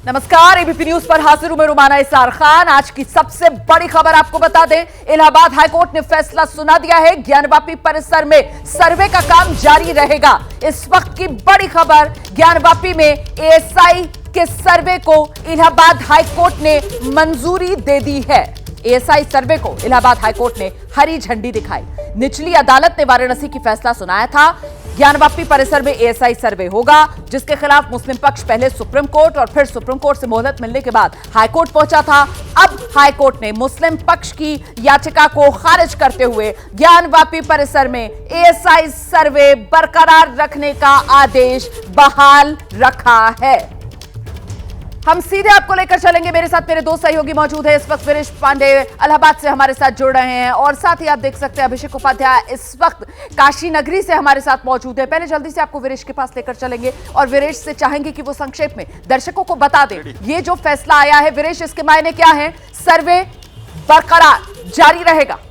नमस्कार, ABP news पर हाजिर हूं मैं रुमाना इसार खान। आज की सबसे बड़ी खबर आपको बता दें, इलाहाबाद हाईकोर्ट ने फैसला सुना दिया है। ज्ञानवापी परिसर में सर्वे का काम जारी रहेगा। इस वक्त की बड़ी खबर, ज्ञानवापी में एएसआई के सर्वे को इलाहाबाद हाईकोर्ट ने मंजूरी दे दी है। एएसआई सर्वे को इलाहाबाद हाईकोर्ट ने हरी झंडी दिखाई। निचली अदालत ने वाराणसी की फैसला सुनाया था। ज्ञानवापी परिसर में एएसआई सर्वे होगा, जिसके खिलाफ मुस्लिम पक्ष पहले सुप्रीम कोर्ट और फिर सुप्रीम कोर्ट से मोहलत मिलने के बाद हाईकोर्ट पहुंचा था। अब हाईकोर्ट ने मुस्लिम पक्ष की याचिका को खारिज करते हुए ज्ञानवापी परिसर में एएसआई सर्वे बरकरार रखने का आदेश बहाल रखा है। हम सीधे आपको लेकर चलेंगे। मेरे साथ मेरे दो सहयोगी मौजूद हैं। इस वक्त वीरेश पांडे इलाहाबाद से हमारे साथ जुड़ रहे हैं और साथ ही आप देख सकते हैं अभिषेक उपाध्याय इस वक्त काशी नगरी से हमारे साथ मौजूद है। पहले जल्दी से आपको वीरेश के पास लेकर चलेंगे और वीरेश से चाहेंगे कि वो संक्षेप में दर्शकों को बता दें ये जो फैसला आया है। वीरेश, इसके मायने क्या है? सर्वे बरकरार जारी रहेगा।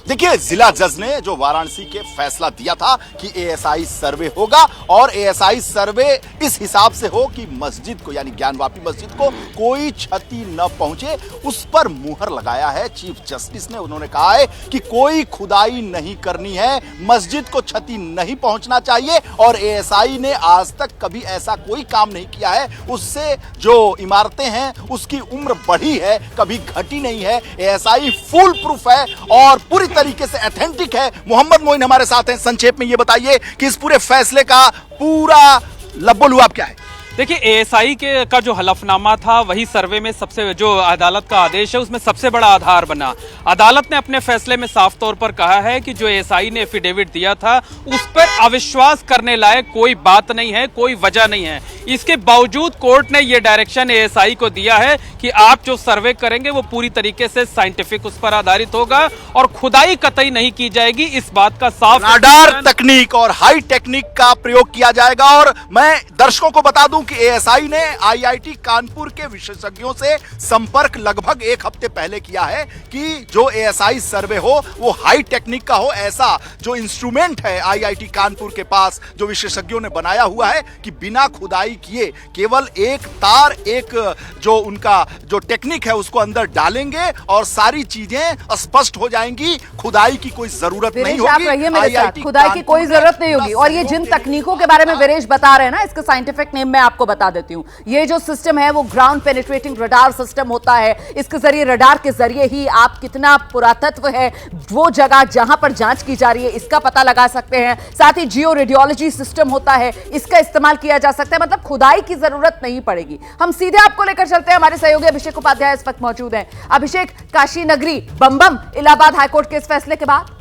देखिए, जिला जज ने जो वाराणसी के फैसला दिया था कि एएसआई सर्वे होगा और एएसआई सर्वे इस हिसाब से हो कि मस्जिद को, यानी ज्ञानवापी मस्जिद को कोई क्षति न पहुंचे, उस पर मुहर लगाया है चीफ जस्टिस ने। उन्होंने कहा है कि कोई खुदाई नहीं करनी है, मस्जिद को क्षति नहीं पहुंचना चाहिए और एएसआई ने आज तक कभी ऐसा कोई काम नहीं किया है। उससे जो इमारतें हैं उसकी उम्र बढ़ी है, कभी घटी नहीं है। एएसआई फुल प्रूफ है और पूरी तरीके से ऑथेंटिक है। मोहम्मद मोइन हमारे साथ हैं। संक्षेप में ये बताइए कि इस पूरे फैसले का पूरा लब्बो-लुआब क्या है? देखिए, एएसआई का जो हलफनामा था वही सर्वे में सबसे, जो अदालत का आदेश है उसमें सबसे बड़ा आधार बना। अदालत ने अपने फैसले में साफ तौर पर कहा है कि जो एएसआई ने एफिडेविट दिया था उस पर अविश्वास करने लायक कोई बात नहीं है, कोई वजह नहीं है। इसके बावजूद कोर्ट ने यह डायरेक्शन एएसआई को दिया है कि आप जो सर्वे करेंगे वो पूरी तरीके से साइंटिफिक उस पर आधारित होगा और खुदाई कतई नहीं की जाएगी। इस बात का साफ राडार तकनीक और हाई टेक्निक का प्रयोग किया जाएगा। और मैं दर्शकों को बता दूं कि एएसआई ने आईआईटी कानपुर के विशेषज्ञों से संपर्क लगभग एक हफ्ते पहले किया है कि जो एएसआई सर्वे हो वो हाई टेक्निक का हो। ऐसा जो इंस्ट्रूमेंट है आईआईटी कानपुर के पास, जो विशेषज्ञों ने बनाया हुआ है कि बिना खुदाई किए केवल एक तार, एक जो उनका जो टेक्निक है उसको अंदर डालेंगे और सारी चीजें स्पष्ट हो जाएंगी। खुदाई की कोई जरूरत नहीं होगी, खुदाई की कोई जरूरत नहीं होगी। और ये जिन तकनीकों के बारे में वीरेश बता रहे हैं ना, इसका साइंटिफिक नेम मैं आपको बता देती हूँ। ये जो सिस्टम है वो ग्राउंड पेनिट्रेटिंग रडार सिस्टम होता है। इसके जरिए, रडार के जरिए ही आप कितना पुरातत्व है वो जगह जहां पर जांच की जा रही है इसका पता लगा सकते हैं। साथ ही जियो रेडियोलॉजी सिस्टम होता है, इसका इस्तेमाल किया जा सकता है। मतलब खुदाई की जरूरत नहीं पड़ेगी। हम सीधे आपको लेकर चलते हैं। हमारे सहयोगी अभिषेक उपाध्याय इस वक्त मौजूद हैं। अभिषेक, काशी नगरी बम बम इलाहाबाद हाईकोर्ट के इस फैसले के बाद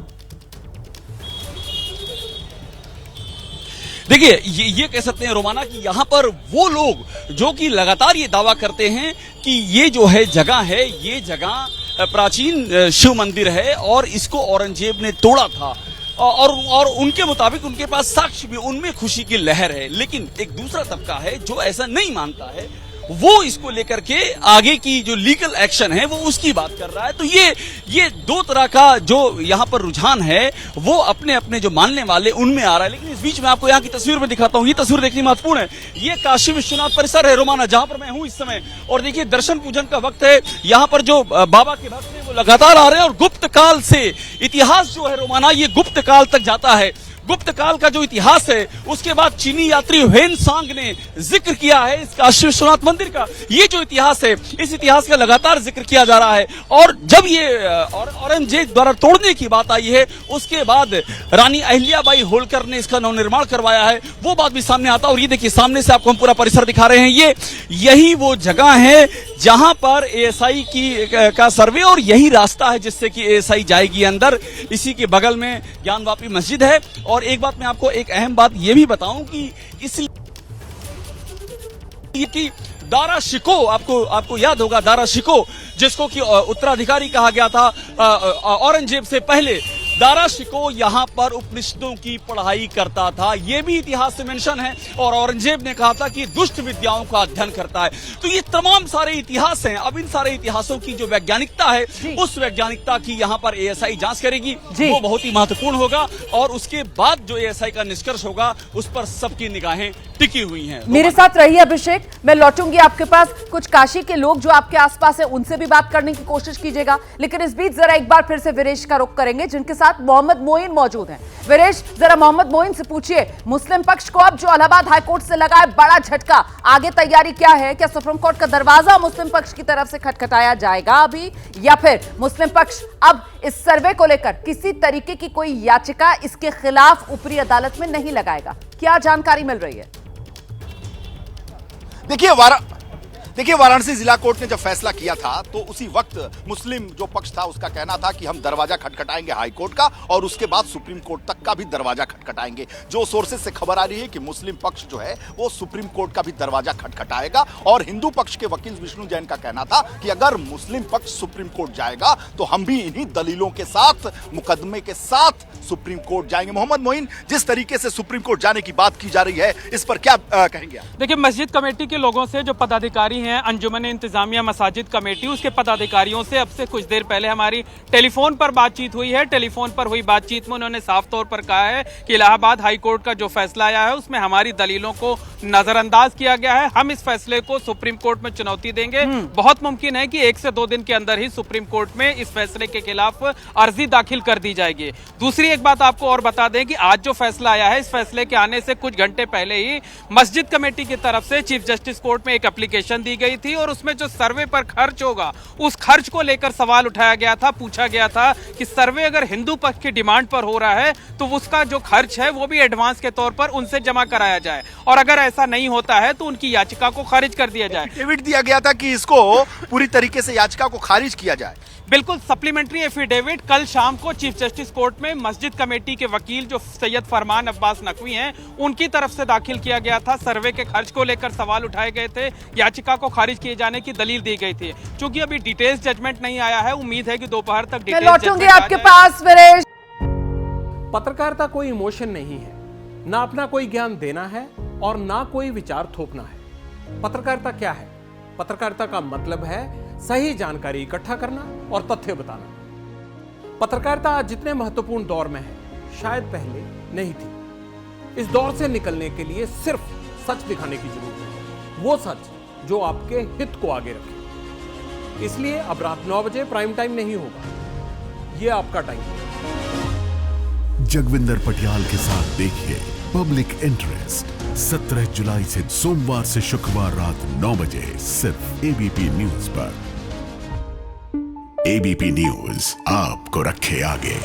देखिए, ये कह सकते हैं रोमाना कि यहाँ पर वो लोग जो कि लगातार ये दावा करते हैं कि ये जो है जगह है, ये जगह प्राचीन शिव मंदिर है और इसको औरंगजेब ने तोड़ा था और उनके मुताबिक उनके पास साक्ष्य भी, उनमें खुशी की लहर है। लेकिन एक दूसरा तबका है जो ऐसा नहीं मानता है, वो इसको लेकर के आगे की जो लीगल एक्शन है वो उसकी बात कर रहा है। तो ये दो तरह का जो यहाँ पर रुझान है वो अपने अपने जो मानने वाले उनमें आ रहा है। लेकिन इस बीच में आपको यहाँ की तस्वीर में दिखाता हूँ। ये तस्वीर देखनी महत्वपूर्ण है। ये काशी विश्वनाथ परिसर है रोमाना, जहां पर मैं हूँ इस समय। और देखिए, दर्शन पूजन का वक्त है। यहाँ पर जो बाबा के भक्त हैं वो लगातार आ रहे हैं और गुप्त काल से इतिहास जो है रोमाना, ये गुप्त काल तक जाता है। गुप्त काल का जो इतिहास है उसके बाद चीनी यात्री ह्वेन सांग ने जिक्र किया है इस काशी विश्वनाथ मंदिर का। ये जो इतिहास है, इस इतिहास का लगातार जिक्र किया जा रहा है। और जब ये औरंगजेब द्वारा तोड़ने की बात आई है उसके बाद रानी अहिल्याबाई होलकर ने इसका नवनिर्माण करवाया है, वो बात भी सामने आता है। और ये देखिए, सामने से आपको हम पूरा परिसर दिखा रहे हैं। यही वो जगह है जहां पर एएसआई का सर्वे और यही रास्ता है जिससे कि एएसआई जाएगी अंदर। इसी के बगल में ज्ञानवापी मस्जिद है। और एक बात मैं आपको, एक अहम बात ये भी बताऊं कि इसलिए कि दारा शिको, आपको याद होगा दारा शिको, जिसको कि उत्तराधिकारी कहा गया था औरंगजेब से पहले। दारा शिको यहाँ पर उपनिषदों की पढ़ाई करता था, ये भी इतिहास से मेंशन है। और औरंगजेब ने कहा था कि दुष्ट विद्याओं का अध्ययन करता है। तो ये तमाम सारे इतिहास हैं। अब इन सारे इतिहासों की जो वैज्ञानिकता है, उस वैज्ञानिकता की यहाँ पर एएसआई जांच करेगी, वो बहुत ही महत्वपूर्ण होगा। और उसके बाद जो एएसआई का निष्कर्ष होगा उस पर सबकी निगाहें टिकी हुई हैं। मेरे साथ रहिए अभिषेक, मैं लौटूंगी आपके पास। कुछ काशी के लोग जो आपके आसपास है उनसे भी बात करने की कोशिश कीजिएगा, लेकिन इस बीच जरा एक बार फिर से वीरेश का रुख करेंगे जिनके साथ मोहम्मद मोइन मौजूद हैं। वीरेश, जरा मोहम्मद मोइन से पूछिए, मुस्लिम पक्ष को अब जो इलाहाबाद हाईकोर्ट से लगा है बड़ा झटका, आगे तैयारी क्या है? क्या सुप्रीम कोर्ट का दरवाजा मुस्लिम पक्ष की तरफ से खटखटाया जाएगा अभी, या फिर मुस्लिम पक्ष अब इस सर्वे को लेकर किसी तरीके की कोई याचिका इसके खिलाफ ऊपरी अदालत में नहीं लगाएगा? क्या जानकारी मिल रही है? देखिए वाराणसी जिला कोर्ट ने जब फैसला किया था तो उसी वक्त मुस्लिम जो पक्ष था उसका कहना था कि हम दरवाजा खटखटाएंगे हाई कोर्ट का और उसके बाद सुप्रीम कोर्ट तक का भी दरवाजा खटखटाएंगे। जो सोर्सेज से खबर आ रही है कि मुस्लिम पक्ष जो है वो सुप्रीम कोर्ट का भी दरवाजा खटखटाएगा और हिंदू पक्ष के वकील विष्णु जैन का कहना था कि अगर मुस्लिम पक्ष सुप्रीम कोर्ट जाएगा तो हम भी इन्हीं दलीलों के साथ, मुकदमे के साथ सुप्रीम कोर्ट जाएंगे। मोहम्मद मोइन, जिस तरीके से सुप्रीम कोर्ट जाने की बात की जा रही है इस पर क्या कहेंगे आप? देखिए, मस्जिद कमेटी के लोगों से जो पदाधिकारी हैं, अंजुमन इंतजामिया मसाजिद कमेटी, उसके पदाधिकारियों से अब से कुछ देर पहले हमारी टेलीफोन पर बातचीत हुई है। टेलीफोन पर हुई बातचीत में उन्होंने साफ तौर पर कहा है कि इलाहाबाद हाई कोर्ट का जो फैसला आया है उसमें हमारी दलीलों को नजरअंदाज किया गया है। हम इस फैसले को सुप्रीम कोर्ट में चुनौती देंगे। बहुत मुमकिन है कि 1 से 2 दिन के अंदर ही सुप्रीम कोर्ट में इस फैसले के खिलाफ अर्जी दाखिल कर दी जाएगी। दूसरी एक बात आपको और बता दें कि आज जो फैसला आया है, इस फैसले के आने से कुछ घंटे पहले ही मस्जिद कमेटी की तरफ से चीफ जस्टिस कोर्ट में एक एप्लीकेशन दी गई थी और उसमें जो सर्वे पर खर्च होगा उस खर्च को लेकर सवाल उठाया गया था। पूछा गया था कि सर्वे अगर हिंदू पक्ष की डिमांड पर हो रहा है तो उसका जो खर्च है वो भी एडवांस के तौर पर उनसे जमा कराया जाए और अगर ऐसा नहीं होता है तो उनकी याचिका को खारिज कर दिया जाए। एफिडेविट दिया गया था कि इसको पूरी तरीके से याचिका को खारिज किया जाए। बिल्कुल, सप्लीमेंट्री एफिडेविट कल शाम को चीफ जस्टिस कोर्ट में मस्जिद कमेटी के वकील जो सैयद फरमान अब्बास नकवी हैं उनकी तरफ से दाखिल किया गया था। सर्वे के खर्च को लेकर सवाल उठाए गए थे, याचिका को खारिज किए जाने की दलील दी गई थी। चूंकि अभी डिटेल्स जजमेंट नहीं आया है, उम्मीद है कि दोपहर तक डिटेल्स लौटूंगी आपके पास। वीरेश, पत्रकारिता कोई इमोशन नहीं है, ना अपना कोई ज्ञान देना है और ना कोई विचार थोपना है। पत्रकारिता क्या है? पत्रकारिता का मतलब है सही जानकारी इकट्ठा करना और तथ्य बताना। पत्रकारिता आज जितने महत्वपूर्ण दौर में है शायद पहले नहीं थी। इस दौर से निकलने के लिए सिर्फ सच दिखाने की जरूरत है, वो सच जो आपके हित को आगे रखे। इसलिए अब रात 9 बजे प्राइम टाइम नहीं होगा, ये आपका टाइम है। जगविंदर पटियाल के साथ देखिए पब्लिक इंटरेस्ट 17 जुलाई से सोमवार से शुक्रवार रात 9 बजे सिर्फ एबीपी न्यूज पर। एबीपी न्यूज आपको रखे आगे।